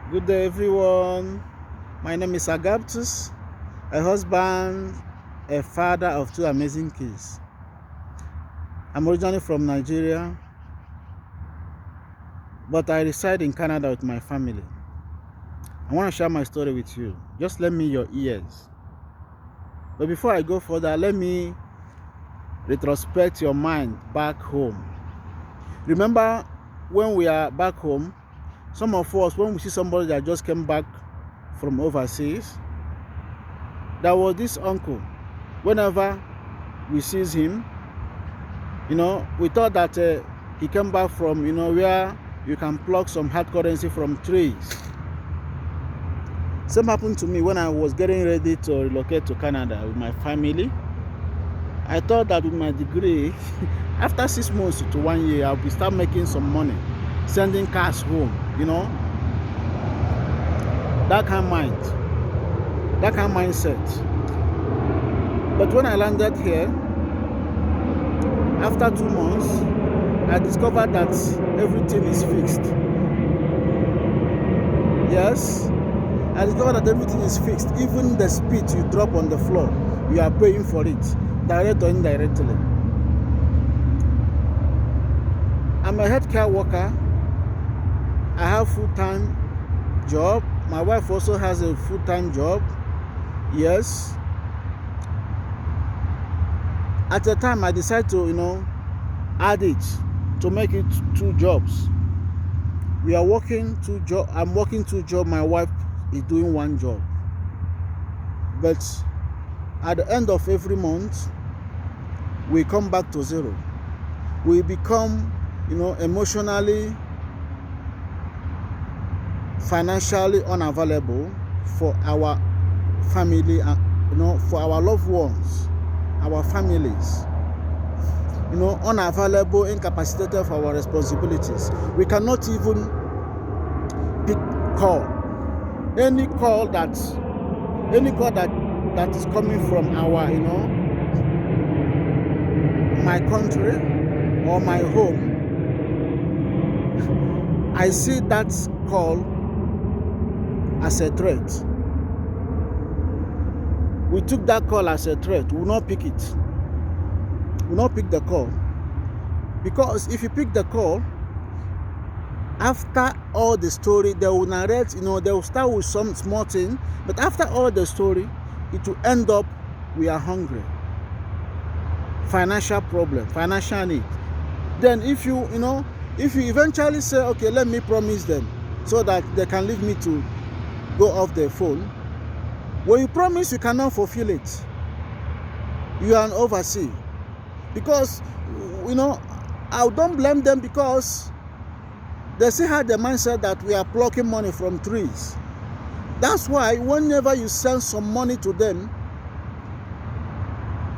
Good day, everyone. My name is Agaptus, a husband, a father of two amazing kids. I'm originally from Nigeria, but I reside in Canada with my family. I want to share my story with you. Just lend me your ears. But before I go further, let me retrospect your mind back home. Remember when we are back home, some of us, when we see somebody that just came back from overseas, there was this uncle. Whenever we sees him, we thought that he came back from, where you can pluck some hard currency from trees. Same happened to me when I was getting ready to relocate to Canada with my family. I thought that with my degree, after 6 months to 1 year, I'll be start making some money, sending cash home, that kind of mindset. But when I landed here, after 2 months, I discovered that everything is fixed. Yes, I discovered that everything is fixed. Even the spit you drop on the floor, you are paying for it, direct or indirectly. I'm a healthcare worker. I have full-time job. My wife also has a full-time job. Yes. At the time, I decided to, add it to make it 2 jobs. We are working 2 jobs. I'm working 2 jobs. My wife is doing 1 job. But at the end of every month, we come back to zero. We become, emotionally, financially unavailable for our family, for our loved ones, our families. Unavailable, incapacitated for our responsibilities. We cannot even pick call. Any call that is coming from our, my country or my home, I see that call as a threat. We took that call as a threat. We will not pick it. We will not pick the call. Because if you pick the call, after all the story, they will narrate, they will start with some small thing, but after all the story, it will end up, we are hungry. Financial problem, financial need. Then if you eventually say, okay, let me promise them so that they can leave me to go off their phone, when you promise, you cannot fulfill it. You are an overseer. Because, I don't blame them, because they still have the mindset that we are plucking money from trees. That's why whenever you send some money to them,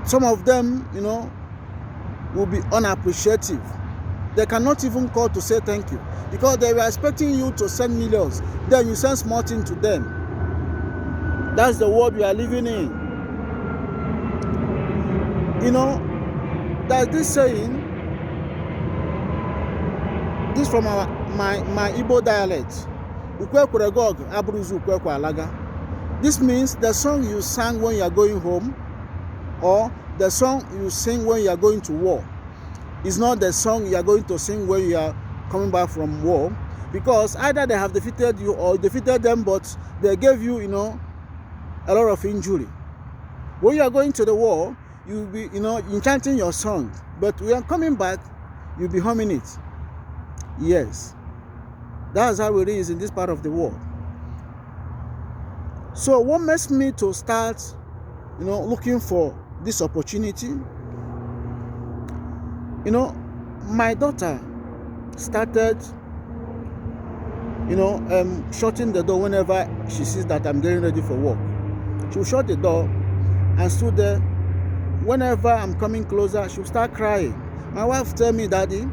some of them, will be unappreciative. They cannot even call to say thank you, because they were expecting you to send millions. Then you send small thing to them. That's the world we are living in. There's this saying, this from my Igbo dialect. This means the song you sang when you are going home, or the song you sing when you are going to war, is not the song you are going to sing when you are coming back from war, because either they have defeated you or defeated them, but they gave you, a lot of injury. When you are going to the war, you'll be, enchanting your song, but when you are coming back, you'll be humming it. Yes, that's how it is in this part of the world. So what makes me to start, looking for this opportunity? My daughter started, shutting the door whenever she sees that I'm getting ready for work. She'll shut the door and stood there. Whenever I'm coming closer, she'll start crying. My wife tell me, Daddy,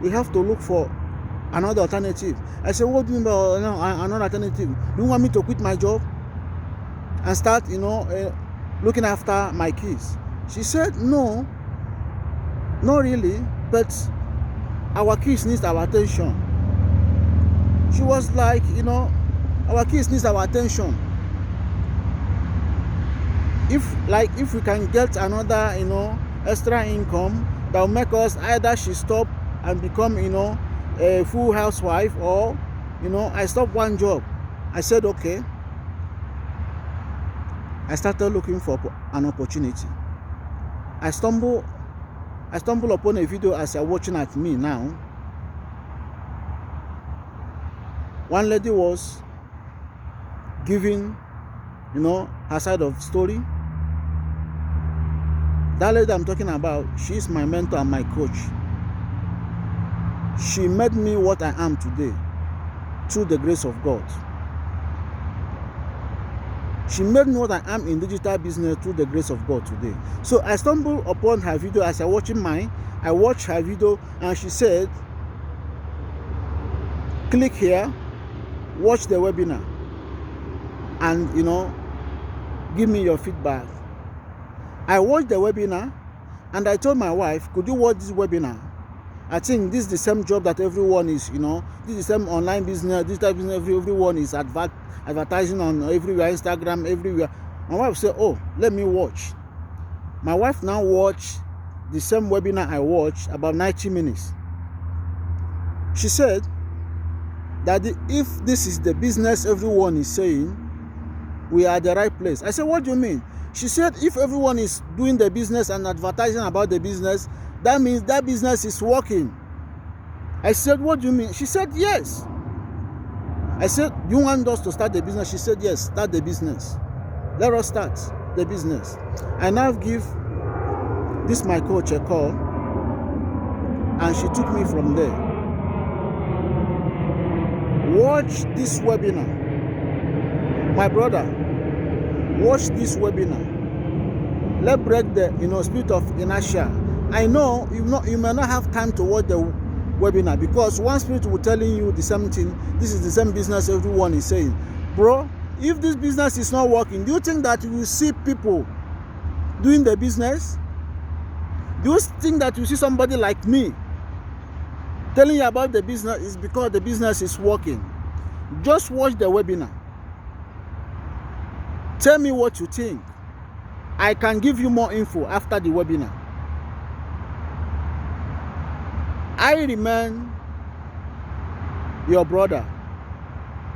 we have to look for another alternative. I said, what do you mean by another alternative? Do you want me to quit my job and start, looking after my kids? She said, no, not really, but our kids need our attention. She was like, Our kids need our attention. If we can get another, extra income that will make us, either she stop and become, a full housewife, or, I stop one job. I said, okay. I started looking for an opportunity. I stumble upon a video as you're watching at me now. One lady was giving, her side of the story. That lady I'm talking about, she's my mentor and my coach. She made me what I am today through the grace of God. She made me what I am in digital business through the grace of God today. So I stumbled upon her video as I watching mine. I watched her video and she said, click here, watch the webinar, and give me your feedback. I watched the webinar and I told my wife, could you watch this webinar? I think this is the same job that everyone is, this is the same online business, digital business, everyone is advertising on everywhere, Instagram, everywhere. My wife said, oh, let me watch. My wife now watched the same webinar I watched, about 90 minutes. She said that if this is the business everyone is saying, we are at the right place. I said, what do you mean? She said, if everyone is doing the business and advertising about the business, that means that business is working. I said, what do you mean? She said, yes. I said, you want us to start the business? She said, yes, start the business. Let us start the business. I now give this my coach a call, and she took me from there. Watch this webinar. My brother, watch this webinar. Let's break the spirit of inertia. I know you may not have time to watch the webinar, because one spirit will telling you the same thing. This is the same business everyone is saying. Bro, if this business is not working, do you think that you will see people doing the business? Do you think that you see somebody like me telling you about the business is because the business is working? Just watch the webinar. Tell me what you think. I can give you more info after the webinar. I remain your brother,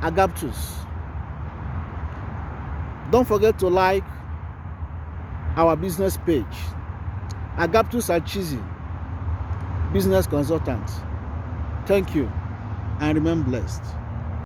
Agaptus. Don't forget to like our business page, Agaptus Achizi, business consultant. Thank you and remain blessed.